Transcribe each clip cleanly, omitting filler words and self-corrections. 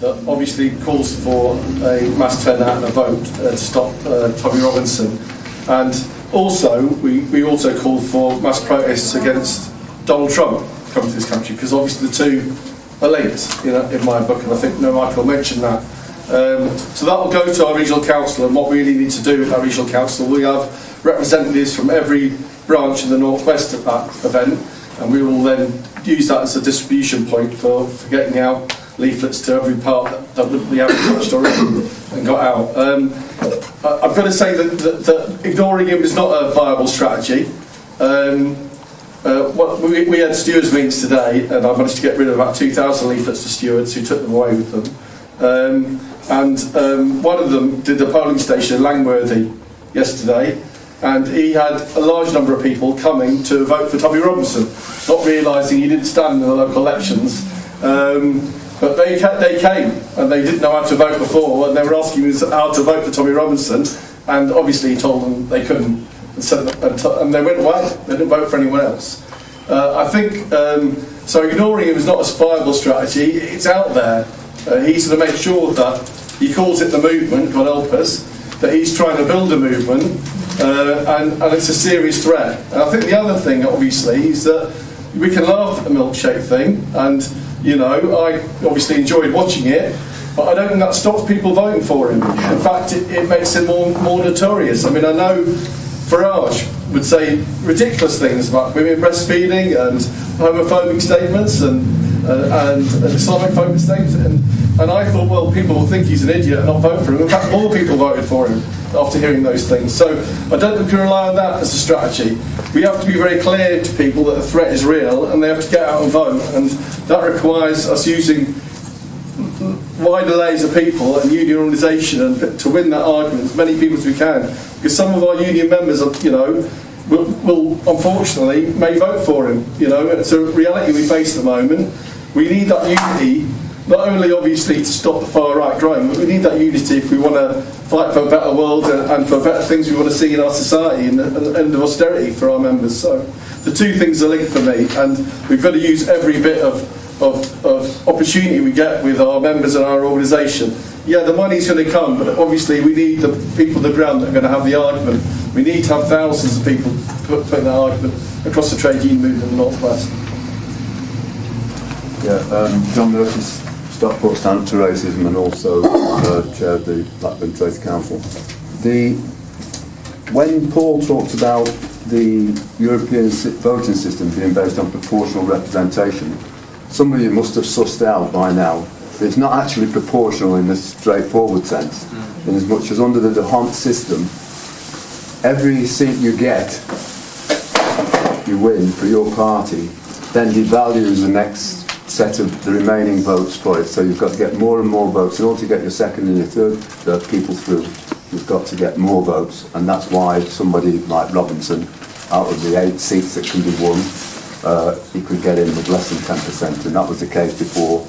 that obviously calls for a mass turnout and a vote to stop Tommy Robinson. And also, we also called for mass protests against Donald Trump coming to this country, because obviously the two are linked, in my book, and I think Michael mentioned that. So that will go to our regional council, and what we really need to do with our regional council, we have representatives from every branch in the northwest at that event, and we will then use that as a distribution point for getting out leaflets to every part that we haven't touched already and got out. I've got to say that ignoring him is not a viable strategy. We had stewards meetings today, and I managed to get rid of about 2,000 leaflets to stewards who took them away with them. One of them did a polling station in Langworthy yesterday, and he had a large number of people coming to vote for Tommy Robinson, not realising he didn't stand in the local elections. But they came, and they didn't know how to vote before, and they were asking us how to vote for Tommy Robinson, and obviously he told them they couldn't, and they went away. They didn't vote for anyone else. I think, so ignoring him is not a viable strategy. It's out there. He's going to make sure that he calls it the movement, God help us, that he's trying to build a movement, and it's a serious threat. And I think the other thing, obviously, is that we can laugh at the milkshake thing, and I obviously enjoyed watching it, but I don't think that stops people voting for him. In fact, it makes him more notorious. I mean, I know Farage would say ridiculous things about women breastfeeding and homophobic statements and Islamophobic statements, and I thought, well, people will think he's an idiot and not vote for him. In fact, more people voted for him after hearing those things. So I don't think we can rely on that as a strategy. We have to be very clear to people that the threat is real, and they have to get out and vote, and that requires us using wider layers of people and union organisation and to win that argument, as many people as we can, because some of our union members will unfortunately may vote for him. It's a reality we face at the moment. We need that unity, not only obviously to stop the far right growing, but we need that unity if we want to fight for a better world and for better things we want to see in our society and end of austerity for our members. So the two things are linked for me, and we've got to use every bit of opportunity we get with our members and our organisation. Yeah, the money's going to come, but obviously we need the people on the ground that are going to have the argument. We need to have thousands of people putting that argument across the trade union movement in the North West. Yeah, John Murphy, Stockport Standuptoracism, and also chaired the Blackburn Trades Council. When Paul talked about the European voting system being based on proportional representation, some of you must have sussed out by now that it's not actually proportional in the straightforward sense, in as much as under the D'Hondt system, every seat you get, you win for your party, then devalues the next set of the remaining votes for it. So you've got to get more and more votes. In order to get your second and your third people through, you've got to get more votes, and that's why somebody like Robinson, out of the 8 seats that can be won, he could get in with less than 10%, and that was the case before.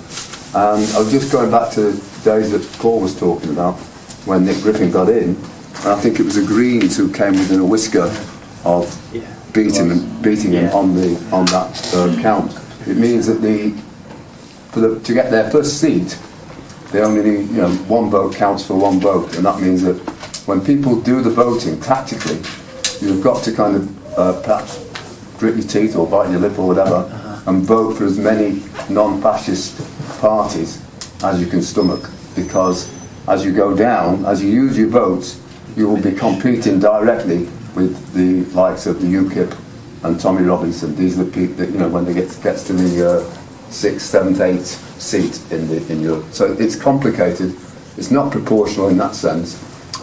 And I was just going back to the days that Paul was talking about, when Nick Griffin got in, and I think it was the Greens who came within a whisker of beating him on that count. It means that to get their first seat, they only need, one vote counts for one vote, and that means that when people do the voting tactically, you've got to kind of perhaps grit your teeth or bite your lip or whatever, and vote for as many non-fascist parties as you can stomach, because as you go down, as you use your votes, you will be competing directly with the likes of the UKIP and Tommy Robinson. These are the people that, when they gets to the 6th, 7th, 8th seat in Europe. So it's complicated. It's not proportional in that sense.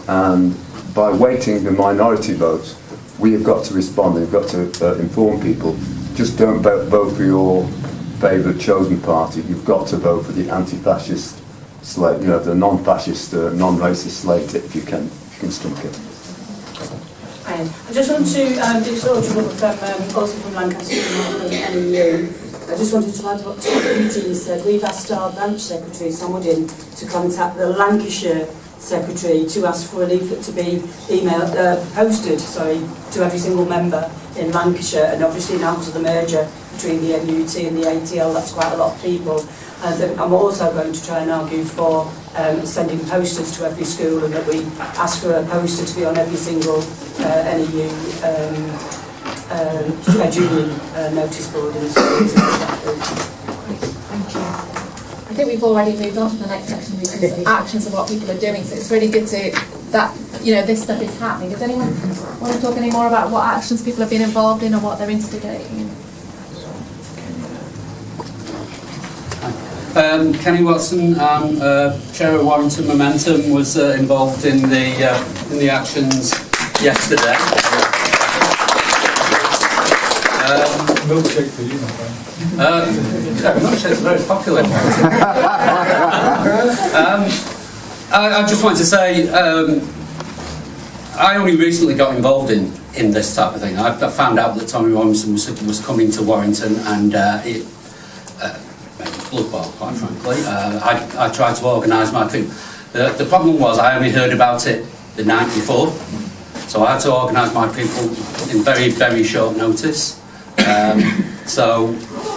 And by weighting the minority votes, we have got to respond. We've got to inform people. Just don't vote for your favourite chosen party. You've got to vote for the anti-fascist slate, the non-fascist, non-racist slate, if you can stomach it. I just want to do sort of also from Lancaster and NEU. I just wanted to add what Eugene said. We've asked our branch secretary, Sam Woodin, to contact the Lancashire secretary to ask for a leaflet to be posted to every single member in Lancashire, and obviously now because of the merger between the NUT and the ATL. That's quite a lot of people. And I'm also going to try and argue for sending posters to every school, and that we ask for a poster to be on every single NEU trade union notice board in the schools. Thank you. I think we've already moved on to the next section, which is actions of what people are doing. So it's really good to that this stuff is happening. Does anyone want to talk any more about what actions people have been involved in or what they're instigating? Kenny Watson, Chair of Warrington Momentum, was involved in the actions yesterday. Milkshake for you, my friend. Milkshake's very popular. I just wanted to say, I only recently got involved in this type of thing. I found out that Tommy Robinson was coming to Warrington, and it made me blood boil, quite frankly. I tried to organise my thing. The problem was I only heard about it the night before, so I had to organise my people in very, very short notice.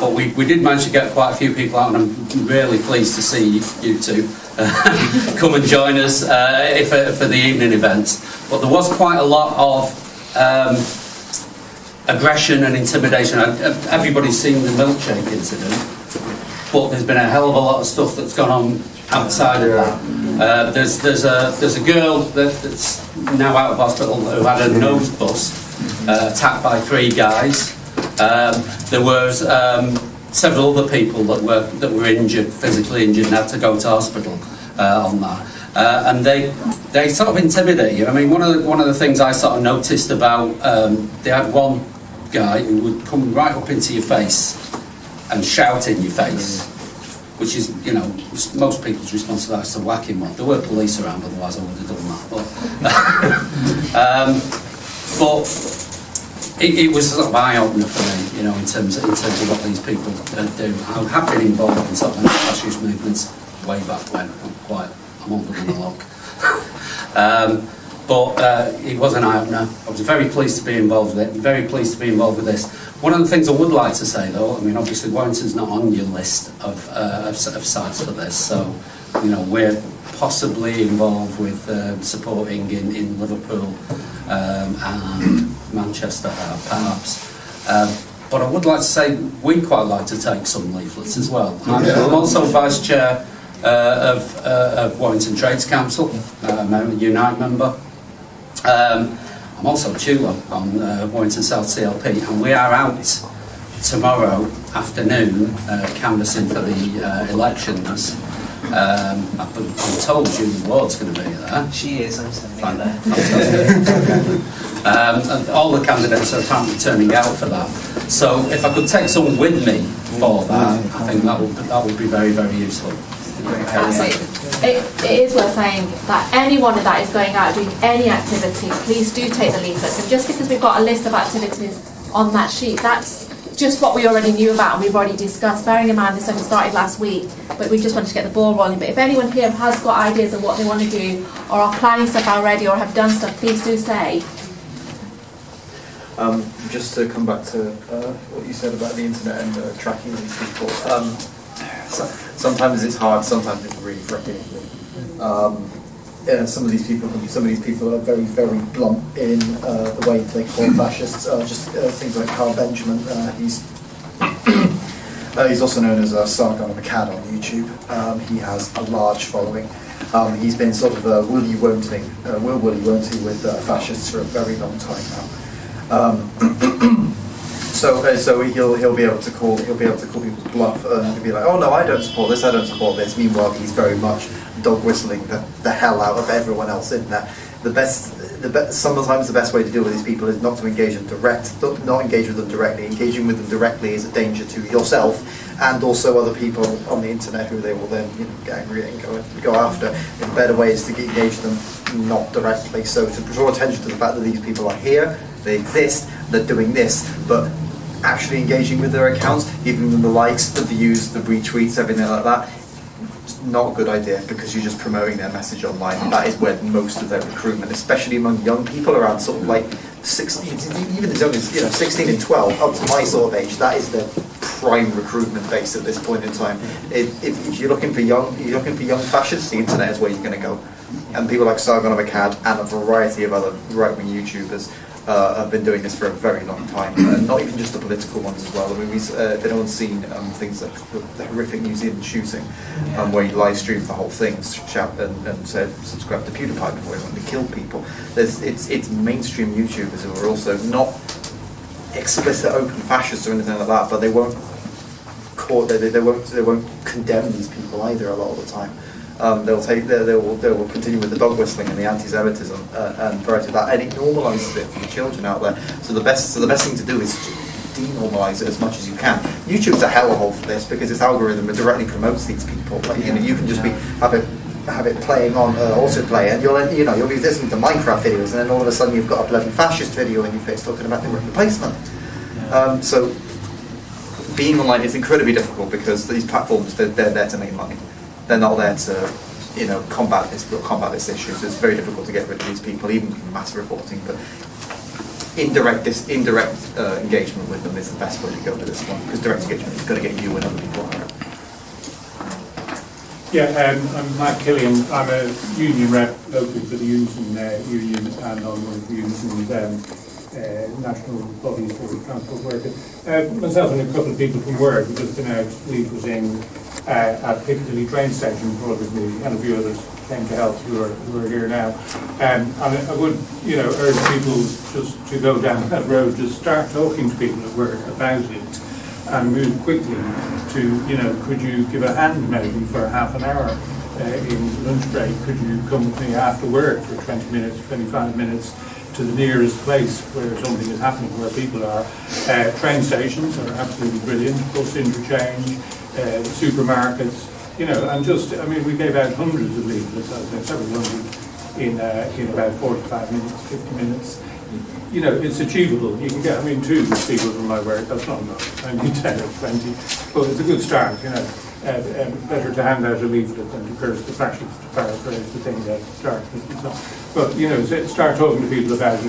But we did manage to get quite a few people out, and I'm really pleased to see you two come and join us for the evening events. But there was quite a lot of aggression and intimidation. Everybody's seen the milkshake incident, but there's been a hell of a lot of stuff that's gone on outside of that. There's a girl that's now out of hospital who had a nose bust, attacked by 3 guys. There was several other people that were injured, physically injured, and had to go to hospital on that. And they sort of intimidate you. I mean, one of the things I sort of noticed about they had one guy who would come right up into your face and shout in your face, which is, most people's response to that is to whack him up. There were police around, otherwise I would have done that. But it was sort of eye-opener for me, in terms of what these people do. I have been involved in sort of anti-fascist movements way back when. I'm older than the lock. But it was an eye-opener. I was very pleased to be involved with it. Very pleased to be involved with this. One of the things I would like to say, though, I mean, obviously Warrington's not on your list of sites for this, so we're possibly involved with supporting in Liverpool and Manchester, perhaps. But I would like to say we'd quite like to take some leaflets as well. I'm also Vice Chair of Warrington Trades Council, I'm a Unite member. I'm also Chulo on Warrington South CLP, and we are out tomorrow afternoon canvassing for the elections. I'm told Julie Ward's going to be there. She is, I'm standing there. And all the candidates are apparently turning out for that. So if I could take someone with me for that, I think that would be very, very useful. Absolutely. It is worth saying that anyone that is going out doing any activity, please do take the leaflets. And just because we've got a list of activities on that sheet, that's just what we already knew about and we've already discussed. Bearing in mind this only started last week, but we just wanted to get the ball rolling. But if anyone here has got ideas of what they want to do, or are planning stuff already, or have done stuff, please do say. Just to come back to what you said about the internet and tracking these people. Sometimes it's hard, sometimes it's really frustrating. Some of these people are very, very blunt in the way they call fascists. Things like Carl Benjamin. He's also known as Sargon the Cat on YouTube. He has a large following. He's been sort of Willy Won'ty with fascists for a very long time now. So he'll be able to call people's bluff and he'll be like, oh no, I don't support this, I don't support this. Meanwhile, he's very much dog whistling the hell out of everyone else in there. Sometimes the best way to deal with these people is not to engage them not engage with them directly. Engaging with them directly is a danger to yourself and also other people on the internet who they will then get angry and go after. The better way is to engage them not directly. So to draw attention to the fact that these people are here, they exist, they're doing this, but actually engaging with their accounts, giving them the likes, the views, the retweets, everything like that, it's not a good idea because you're just promoting their message online. And that is where most of their recruitment, especially among young people around sort of like 16, even as young as 16 and 12, up to my sort of age, that is the prime recruitment base at this point in time. If you're looking for young fascists, the internet is where you're going to go. And people like Sargon of Akkad and a variety of other right-wing YouTubers have been doing this for a very long time. Not even just the political ones as well. I mean, if anyone's seen things like the horrific New Zealand shooting, where he live streamed the whole thing, shout and said subscribe to PewDiePie before he went to kill people. It's mainstream YouTubers who are also not explicit open fascists or anything like that, but they won't condemn these people either a lot of the time. They will continue with the dog whistling and the anti-Semitism and variety of that, and it normalises it for the children out there. So the best thing to do is denormalise it as much as you can. YouTube's a hellhole for this because its algorithm directly promotes these people. Like, you can just have it playing on autoplay, and you'll be listening to Minecraft videos, and then all of a sudden you've got a bloody fascist video in your face talking about the replacement. So being online is incredibly difficult because these platforms they're there to make money. They're not there to, combat this issue. So it's very difficult to get rid of these people, even from mass reporting. But indirect engagement with them is the best way to go with this one, because direct engagement is going to get you and other people hurt. Yeah, I'm Matt Killian. I'm a union rep locally for the Unison Union, and I'm one of the Unison's national bodies for transport workers. Myself and a couple of people from work have just been out leafleting at Piccadilly train station for this meeting, and a few others came to help who are here now. And I would, urge people just to go down that road, just start talking to people at work about it, and move quickly to, could you give a hand maybe for half an hour in lunch break? Could you come with me after work for 20 minutes, 25 minutes to the nearest place where something is happening, where people are? Train stations are absolutely brilliant, bus interchange, supermarkets, and we gave out hundreds of leaflets, several hundred in about 45 minutes, 50 minutes. It's achievable. You can get, 2 people from my work, that's not enough. I need 10 or 20, but it's a good start, better to hand out a leaflet than to curse the fascists, to paraphrase the thing that starts with. But, start talking to people about it.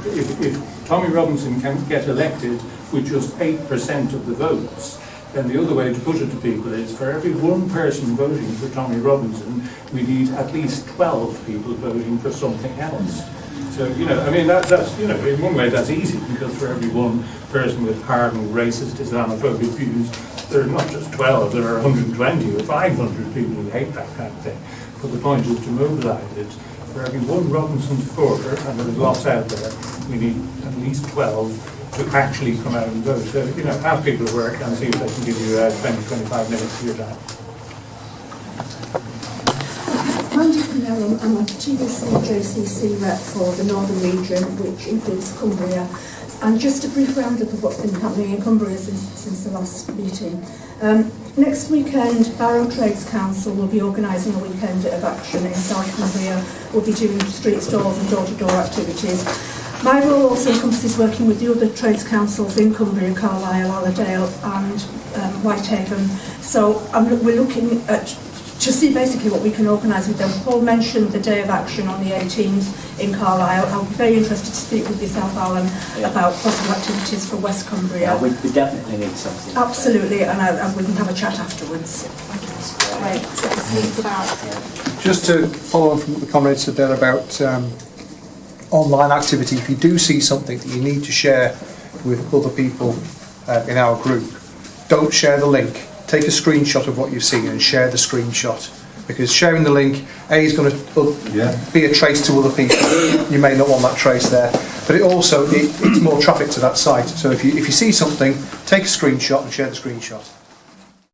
If Tommy Robinson can get elected with just 8% of the votes, then the other way to put it to people is, for every one person voting for Tommy Robinson, we need at least 12 people voting for something else. So, that's in one way that's easy, because for every one person with hardened racist Islamophobic views, there are not just 12, there are 120 or 500 people who hate that kind of thing. But the point is to mobilise it. For every one Robinson supporter, and there's lots out there, we need at least 12 to actually come out and vote. So, have people at work and see if they can give you 20-25 minutes of your time. I'm a GDC JCC rep for the Northern region, which includes Cumbria. And just a brief roundup of what's been happening in Cumbria since the last meeting. Next weekend, Barrow Trades Council will be organising a weekend of action in South Cumbria. We'll be doing street stalls and door-to-door activities. My role also encompasses working with the other trades councils in Cumbria, Carlisle, Allerdale and Whitehaven. So we're looking at to see basically what we can organise with them. Paul mentioned the day of action on the 18th in Carlisle. I'll be very interested to speak with yourself, Alan, about possible activities for West Cumbria. Yeah, we definitely need something. Absolutely, and we can have a chat afterwards. Right. Just to follow on from what the comrade said there about online activity, if you do see something that you need to share with other people in our group, don't share the link. Take a screenshot of what you've seen and share the screenshot, because sharing the link is going to be a trace to other people. You may not want that trace there, but it's more traffic to that site. So if you see something, take a screenshot and share the screenshot.